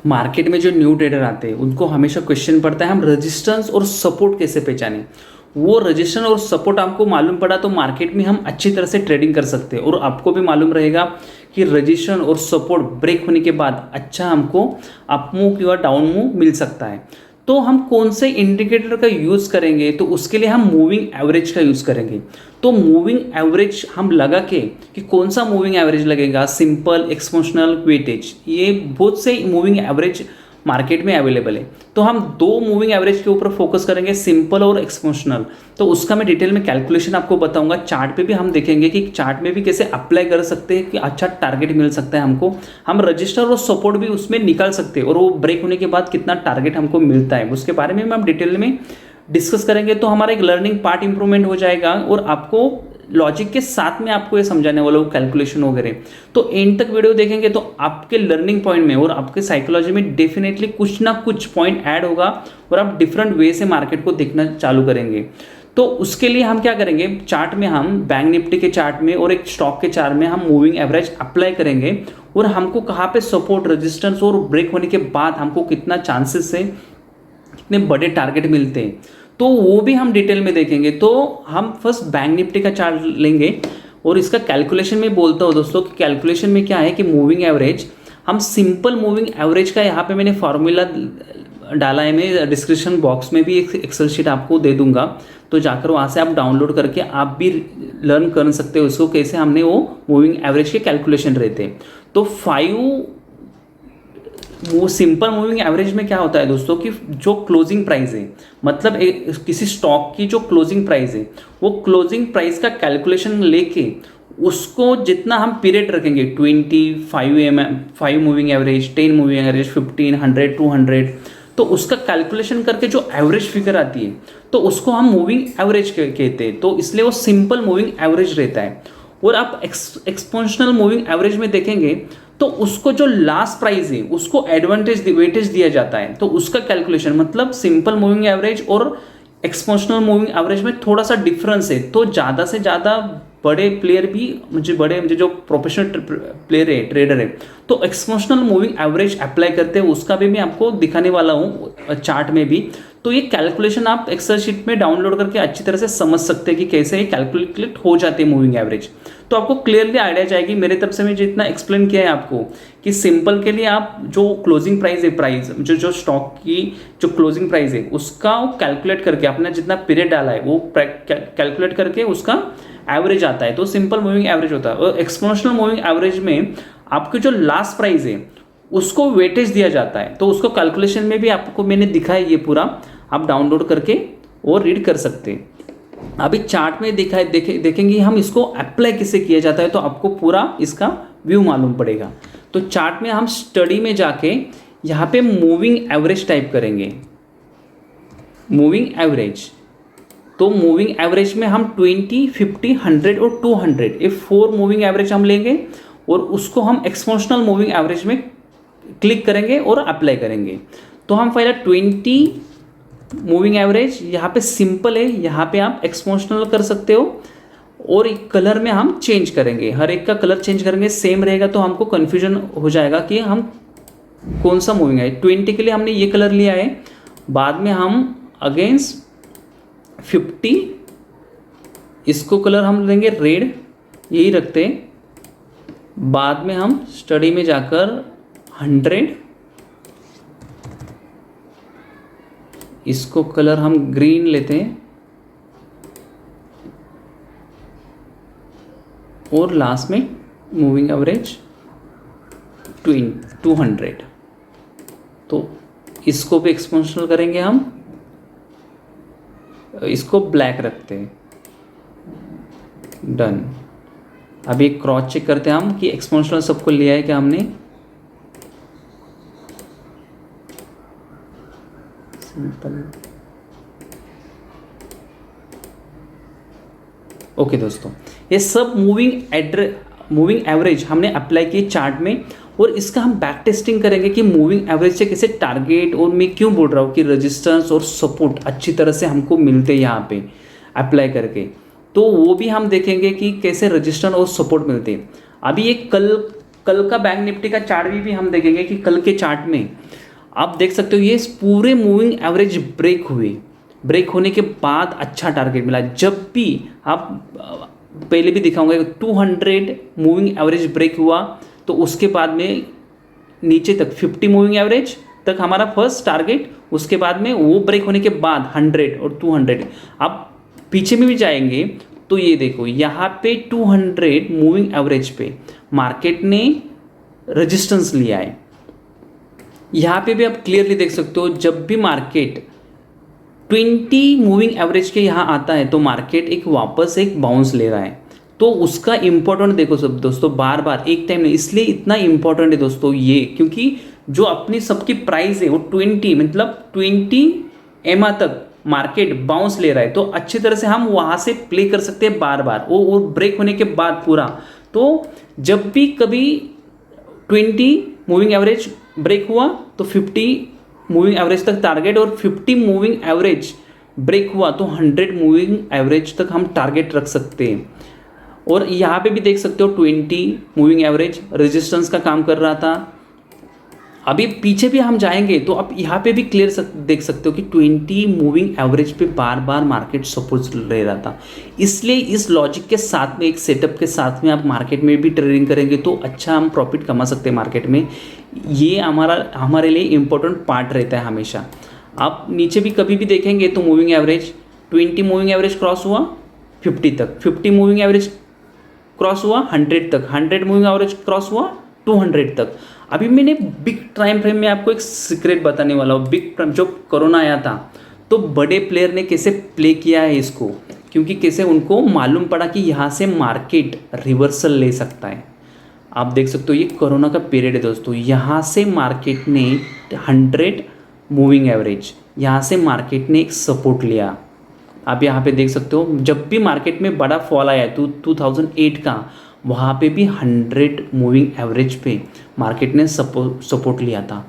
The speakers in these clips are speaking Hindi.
मार्केट में जो न्यू ट्रेडर आते हैं उनको हमेशा क्वेश्चन पड़ता है हम रेजिस्टेंस और सपोर्ट कैसे पहचानें। वो रेजिस्टेंस और सपोर्ट हमको मालूम पड़ा तो मार्केट में हम अच्छी तरह से ट्रेडिंग कर सकते हैं। और आपको भी मालूम रहेगा कि रेजिस्टेंस और सपोर्ट ब्रेक होने के बाद अच्छा हमको अप मूव या डाउन मूव मिल सकता है। तो हम कौन से इंडिकेटर का यूज़ करेंगे, तो उसके लिए हम मूविंग एवरेज का यूज़ करेंगे। तो मूविंग एवरेज हम लगा के कि कौन सा मूविंग एवरेज लगेगा, सिंपल, एक्सपोनेंशियल, वेटेज, ये बहुत से मूविंग एवरेज मार्केट में अवेलेबल है। तो हम दो मूविंग एवरेज के ऊपर फोकस करेंगे, सिंपल और एक्सपोनेंशियल। तो उसका मैं डिटेल में कैलकुलेशन आपको बताऊंगा। चार्ट पे भी हम देखेंगे कि चार्ट में भी कैसे अप्लाई कर सकते हैं कि अच्छा टारगेट मिल सकता है हमको। हम रजिस्टर और सपोर्ट भी उसमें निकाल सकते हैं और वो ब्रेक होने के बाद कितना टारगेट हमको मिलता है उसके बारे में हम डिटेल में डिस्कस करेंगे। तो हमारा एक लर्निंग पार्ट इंप्रूवमेंट हो जाएगा और आपको लॉजिक के साथ में आपको ये समझाने वाला वो कैलकुलेशन वगैरह। तो एंड तक वीडियो देखेंगे तो आपके लर्निंग पॉइंट में और आपके साइकोलॉजी में डेफिनेटली कुछ ना कुछ पॉइंट ऐड होगा और आप डिफरेंट वे से मार्केट को देखना चालू करेंगे। तो उसके लिए हम क्या करेंगे, चार्ट में हम बैंक निफ्टी के चार्ट में और एक स्टॉक के चार्ट में हम मूविंग एवरेज अप्लाई करेंगे और हमको कहाँ पे सपोर्ट, रेजिस्टेंस और ब्रेक होने के बाद हमको कितना चांसेस है, कितने बड़े टारगेट मिलते हैं, तो वो भी हम डिटेल में देखेंगे। तो हम फर्स्ट बैंक निफ्टी का चार्ट लेंगे और इसका कैलकुलेशन में बोलता हूँ दोस्तों कि कैलकुलेशन में क्या है कि मूविंग एवरेज, हम सिंपल मूविंग एवरेज का यहाँ पे मैंने फॉर्मूला डाला है, मैं डिस्क्रिप्शन बॉक्स में भी एक एक्सेल शीट आपको दे दूंगा, तो जाकर वहाँ से आप डाउनलोड करके आप भी लर्न कर सकते हो उसको कैसे हमने वो मूविंग एवरेज के कैलकुलेशन रहते हैं। तो 5 वो सिंपल मूविंग एवरेज में क्या होता है दोस्तों कि जो क्लोजिंग प्राइस है, मतलब किसी स्टॉक की जो क्लोजिंग प्राइस है, वो क्लोजिंग प्राइस का कैलकुलेशन लेके उसको जितना हम पीरियड रखेंगे 20, 5 मूविंग एवरेज, 10 मूविंग एवरेज, 15, 100, 200, तो उसका कैलकुलेशन करके जो एवरेज फिगर आती है तो उसको हम मूविंग एवरेज कहते हैं। तो इसलिए वो सिंपल मूविंग एवरेज रहता है। और आप एक्सपोनेंशियल मूविंग एवरेज में देखेंगे तो उसको जो लास्ट प्राइस है उसको एडवांटेज वेटेज दिया जाता है। तो उसका कैलकुलेशन मतलब सिंपल मूविंग एवरेज और एक्सपोनेंशियल मूविंग एवरेज में थोड़ा सा डिफरेंस है। तो ज़्यादा से ज़्यादा बड़े प्लेयर भी मुझे जो प्रोफेशनल प्लेयर है, ट्रेडर है, तो एक्सपोनेंशियल मूविंग एवरेज अप्लाई करते हैं, उसका भी मैं आपको दिखाने वाला हूँ चार्ट में भी। तो ये कैलकुलेशन आप एक्सेल शीट में डाउनलोड करके अच्छी तरह से समझ सकते हैं कि कैसे ये कैलकुलेट हो जाते हैं मूविंग एवरेज। तो आपको क्लियरली आइडिया जाएगी मेरे तरफ से मैं जितना एक्सप्लेन किया है आपको कि सिंपल के लिए आप जो क्लोजिंग प्राइस है, प्राइस जो स्टॉक की जो क्लोजिंग प्राइस है उसका कैलकुलेट करके आपने जितना पीरियड डाला है वो कैलकुलेट करके उसका एवरेज आता है, तो सिंपल मूविंग एवरेज होता है। और एक्सपोनेंशियल मूविंग एवरेज में आपकी जो लास्ट प्राइस है उसको वेटेज दिया जाता है। तो उसको कैलकुलेशन में भी आपको मैंने दिखाया, ये पूरा आप डाउनलोड करके और रीड कर सकते हैं। अभी चार्ट में देखेंगे हम इसको अप्लाई किसे किया जाता है, तो आपको पूरा इसका व्यू मालूम पड़ेगा। तो चार्ट में हम स्टडी में जाके यहाँ पे मूविंग एवरेज टाइप करेंगे, मूविंग एवरेज। तो मूविंग एवरेज में हम 20, 50, 100 और 200 ये 4 मूविंग एवरेज हम लेंगे और उसको हम एक्सपोनेंशियल मूविंग एवरेज में क्लिक करेंगे और अप्लाई करेंगे। तो हम पहले 20 मूविंग एवरेज, यहाँ पे सिंपल है, यहाँ पे आप एक्सपोनेंशियल कर सकते हो और एक कलर में हम चेंज करेंगे, हर एक का कलर चेंज करेंगे, सेम रहेगा तो हमको कन्फ्यूजन हो जाएगा कि हम कौन सा मूविंग है। 20 के लिए हमने ये कलर लिया है, बाद में हम अगेंस्ट 50 इसको कलर हम लेंगे रेड, यही रखते हैं। बाद में हम स्टडी में जाकर 100 इसको कलर हम ग्रीन लेते हैं और लास्ट में मूविंग एवरेज 200। तो इसको भी एक्सपोनेंशियल करेंगे हम, इसको ब्लैक रखते हैं, डन। अभी क्रॉस चेक करते हैं हम कि एक्सपोनेंशियल सबको लिया है क्या हमने, सिंपल। ओके दोस्तों, ये सब मूविंग एवरेज हमने अप्लाई किए चार्ट में और इसका हम बैक टेस्टिंग करेंगे कि मूविंग एवरेज से कैसे टारगेट, और मैं क्यों बोल रहा हूँ कि रेजिस्टेंस और सपोर्ट अच्छी तरह से हमको मिलते हैं यहाँ पे अप्लाई करके, तो वो भी हम देखेंगे कि कैसे रेजिस्टेंस और सपोर्ट मिलते हैं। अभी एक कल कल का बैंक निफ्टी का चार्ट भी हम देखेंगे कि कल के चार्ट में आप देख सकते हो ये पूरे मूविंग एवरेज ब्रेक हुए, ब्रेक होने के बाद अच्छा टारगेट मिला। जब भी आप पहले भी दिखाऊंगा 200 मूविंग एवरेज ब्रेक हुआ तो उसके बाद में नीचे तक 50 मूविंग एवरेज तक हमारा फर्स्ट टारगेट, उसके बाद में वो ब्रेक होने के बाद 100 और 200 आप पीछे में भी जाएंगे तो ये देखो यहाँ पे 200 मूविंग एवरेज पे मार्केट ने रेजिस्टेंस लिया है। यहाँ पे भी आप क्लियरली देख सकते हो जब भी मार्केट 20 मूविंग एवरेज के यहाँ आता है तो मार्केट एक वापस एक बाउंस ले रहा है। तो उसका इंपॉर्टेंट देखो सब दोस्तों, बार बार एक टाइम नहीं, इसलिए इतना इंपॉर्टेंट है दोस्तों ये, क्योंकि जो अपनी सबकी प्राइस है वो 20 मतलब 20 एमा तक मार्केट बाउंस ले रहा है, तो अच्छी तरह से हम वहाँ से प्ले कर सकते हैं बार बार वो ब्रेक होने के बाद पूरा। तो जब भी कभी 20 मूविंग एवरेज ब्रेक हुआ तो 50 मूविंग एवरेज तक टारगेट, और 50 मूविंग एवरेज ब्रेक हुआ तो 100 मूविंग एवरेज तक हम टारगेट रख सकते हैं। और यहाँ पे भी देख सकते हो 20 मूविंग एवरेज रेजिस्टेंस का काम कर रहा था। अभी पीछे भी हम जाएंगे तो आप यहाँ पे भी क्लियर देख सकते हो कि 20 मूविंग एवरेज पे बार बार मार्केट सपोर्ट ले रहा था। इसलिए इस लॉजिक के साथ में, एक सेटअप के साथ में आप मार्केट में भी ट्रेडिंग करेंगे तो अच्छा हम प्रॉफिट कमा सकते हैं मार्केट में। ये हमारे लिए इम्पोर्टेंट पार्ट रहता है हमेशा। आप नीचे भी कभी भी देखेंगे तो moving average 20 moving average cross हुआ 50 तक, 50 मूविंग एवरेज क्रॉस हुआ 100 तक, 100 मूविंग एवरेज क्रॉस हुआ 200 तक। अभी मैंने बिग टाइम फ्रेम में आपको एक सीक्रेट बताने वाला हूँ। बिग जो कोरोना आया था तो बड़े प्लेयर ने कैसे प्ले किया है इसको, क्योंकि कैसे उनको मालूम पड़ा कि यहाँ से मार्केट रिवर्सल ले सकता है। आप देख सकते हो ये कोरोना का पीरियड है दोस्तों, यहाँ से मार्केट ने 100 मूविंग एवरेज, यहाँ से मार्केट ने एक सपोर्ट लिया। आप यहाँ पे देख सकते हो जब भी मार्केट में बड़ा फॉल आया 2008 का, वहाँ पे भी 100 मूविंग एवरेज पे मार्केट ने सपोर्ट लिया था।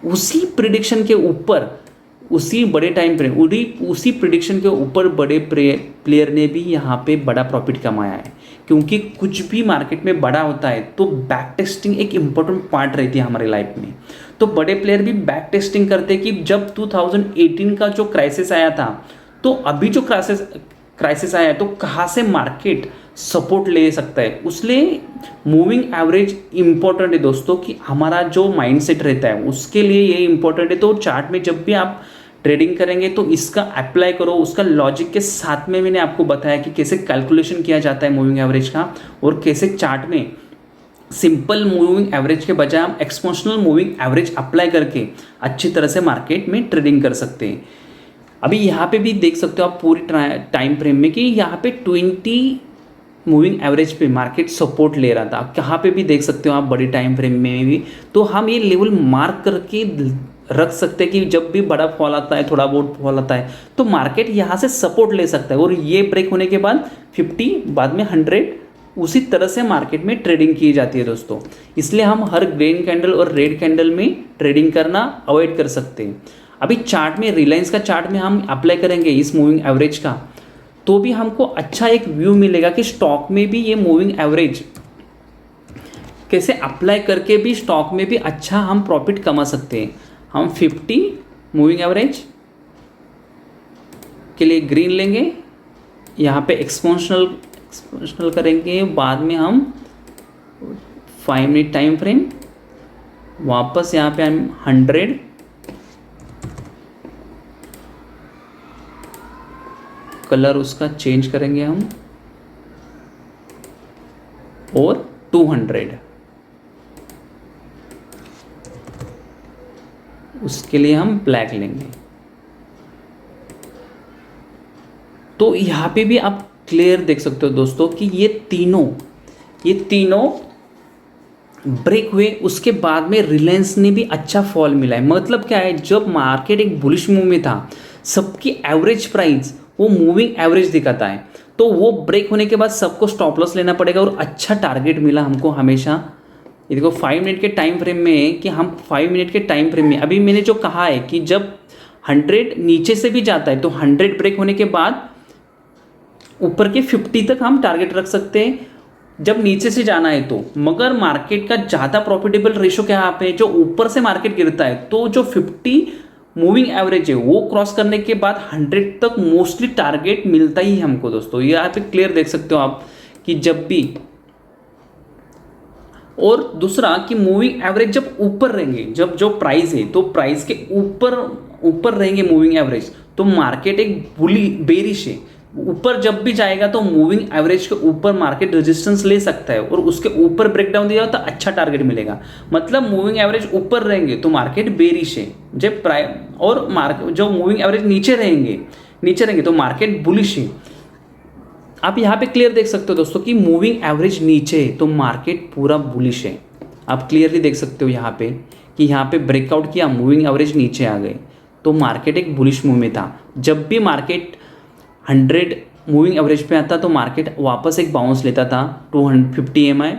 उसी प्रिडिक्शन के ऊपर, उसी बड़े टाइम फ्रेम, उसी प्रिडिक्शन के ऊपर बड़े प्लेयर ने भी यहाँ पे बड़ा प्रॉफिट कमाया है। क्योंकि कुछ भी मार्केट में बड़ा होता है तो बैक टेस्टिंग एक इम्पोर्टेंट पार्ट रहती है हमारे लाइफ में। तो बड़े प्लेयर भी बैक टेस्टिंग करते कि जब 2018 का जो क्राइसिस आया था तो अभी जो क्राइसिस आया तो कहाँ से मार्केट सपोर्ट ले सकता है। उसलिए मूविंग एवरेज इंपॉर्टेंट है दोस्तों, कि हमारा जो माइंडसेट रहता है उसके लिए ये इंपॉर्टेंट है। तो चार्ट में जब भी आप ट्रेडिंग करेंगे तो इसका अप्लाई करो, उसका लॉजिक के साथ में मैंने आपको बताया कि कैसे कैलकुलेशन किया जाता है मूविंग एवरेज का, और कैसे चार्ट में सिंपल मूविंग एवरेज के बजाय हम एक्सपोनेंशियल मूविंग एवरेज अप्लाई करके अच्छी तरह से मार्केट में ट्रेडिंग कर सकते हैं। अभी यहाँ पे भी देख सकते हो आप पूरी टाइम फ्रेम में कि यहाँ पे 20 मूविंग एवरेज पे मार्केट सपोर्ट ले रहा था। कहाँ पे भी देख सकते हो आप बड़ी टाइम फ्रेम में भी। तो हम ये लेवल मार्क करके रख सकते हैं कि जब भी बड़ा फॉल आता है, थोड़ा बहुत फॉल आता है, तो मार्केट यहाँ से सपोर्ट ले सकता है। और ये ब्रेक होने के बाद 50, बाद में 100, उसी तरह से मार्केट में ट्रेडिंग की जाती है दोस्तों। इसलिए हम हर ग्रीन कैंडल और रेड कैंडल में ट्रेडिंग करना अवॉइड कर सकते हैं। अभी चार्ट में, रिलायंस का चार्ट में हम अप्लाई करेंगे इस मूविंग एवरेज का, तो भी हमको अच्छा एक व्यू मिलेगा कि स्टॉक में भी ये मूविंग एवरेज कैसे अप्लाई करके भी स्टॉक में भी अच्छा हम प्रॉफिट कमा सकते हैं। हम 50 मूविंग एवरेज के लिए ग्रीन लेंगे, यहाँ पे एक्सपोनेंशियल करेंगे, बाद में हम 5 मिनट टाइम फ्रेम, वापस यहाँ पे हम 100, कलर उसका चेंज करेंगे हम, और 200, उसके लिए हम ब्लैक लेंगे। तो यहाँ पे भी आप क्लियर देख सकते हो दोस्तों कि ये तीनों ब्रेक हुए। उसके बाद में रिलायंस ने भी अच्छा फॉल मिला है। मतलब क्या है, जब मार्केट एक बुलिश मूव में था, सबकी एवरेज प्राइस वो मूविंग एवरेज दिखाता है, तो वो ब्रेक होने के बाद सबको स्टॉप लॉस लेना पड़ेगा और अच्छा टारगेट मिला हमको हमेशा। ये देखो 5 मिनट के टाइम फ्रेम में, कि हम 5 मिनट के टाइम फ्रेम में, अभी मैंने जो कहा है कि जब 100 नीचे से भी जाता है तो 100 ब्रेक होने के बाद ऊपर के 50 तक हम टारगेट रख सकते हैं। जब नीचे से जाना है तो, मगर मार्केट का ज़्यादा प्रॉफिटेबल रेशो क्या यहाँ पे, जो ऊपर से मार्केट गिरता है तो जो 50 मूविंग एवरेज है वो क्रॉस करने के बाद 100 तक मोस्टली टारगेट मिलता ही हमको दोस्तों। ये यहाँ पे क्लियर देख सकते हो आप कि जब भी, और दूसरा कि मूविंग एवरेज जब ऊपर रहेंगे, जब जो प्राइस है तो प्राइस के ऊपर रहेंगे मूविंग एवरेज, तो मार्केट एक बेरिश है। ऊपर जब भी जाएगा तो मूविंग एवरेज के ऊपर मार्केट रेजिस्टेंस ले सकता है और उसके ऊपर ब्रेकडाउन दिया तो अच्छा टारगेट मिलेगा। मतलब मूविंग एवरेज ऊपर रहेंगे तो मार्केट बेरिश है, जब और जो मूविंग एवरेज नीचे रहेंगे तो मार्केट बुलिश है। आप यहाँ पे क्लियर देख सकते हो दोस्तों कि मूविंग एवरेज नीचे है तो मार्केट पूरा बुलिश है। आप क्लियरली देख सकते हो यहाँ पे कि यहाँ पे ब्रेकआउट किया, मूविंग एवरेज नीचे आ गए तो मार्केट एक बुलिश मूव में था। जब भी मार्केट 100 मूविंग एवरेज पे आता तो मार्केट वापस एक बाउंस लेता था 250 EMI,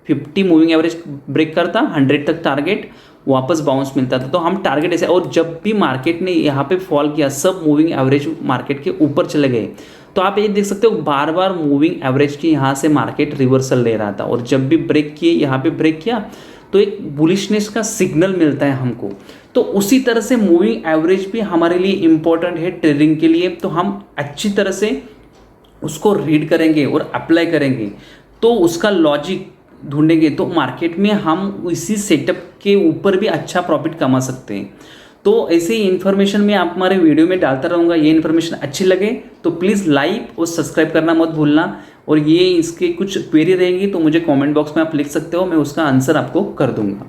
50 मूविंग एवरेज ब्रेक करता, 100 तक टारगेट, वापस बाउंस मिलता था। तो हम टारगेट ऐसे, और जब भी मार्केट ने यहाँ पे फॉल किया सब मूविंग एवरेज मार्केट के ऊपर चले गए। तो आप ये देख सकते हो बार बार मूविंग एवरेज की यहाँ से मार्केट रिवर्सल ले रहा था, और जब भी ब्रेक किए, यहाँ पे ब्रेक किया तो एक बुलिशनेस का सिग्नल मिलता है हमको। तो उसी तरह से मूविंग एवरेज भी हमारे लिए इम्पोर्टेंट है ट्रेडिंग के लिए। तो हम अच्छी तरह से उसको रीड करेंगे और अप्लाई करेंगे तो उसका लॉजिक ढूंढेंगे तो मार्केट में हम इसी सेटअप के ऊपर भी अच्छा प्रॉफिट कमा सकते हैं। तो ऐसे ही इन्फॉर्मेशन मैं आप हमारे वीडियो में डालता रहूँगा। ये इन्फॉर्मेशन अच्छी लगे तो प्लीज़ लाइक और सब्सक्राइब करना मत भूलना। और ये इसके कुछ क्वेरी रहेंगी तो मुझे कमेंट बॉक्स में आप लिख सकते हो, मैं उसका आंसर आपको कर दूंगा।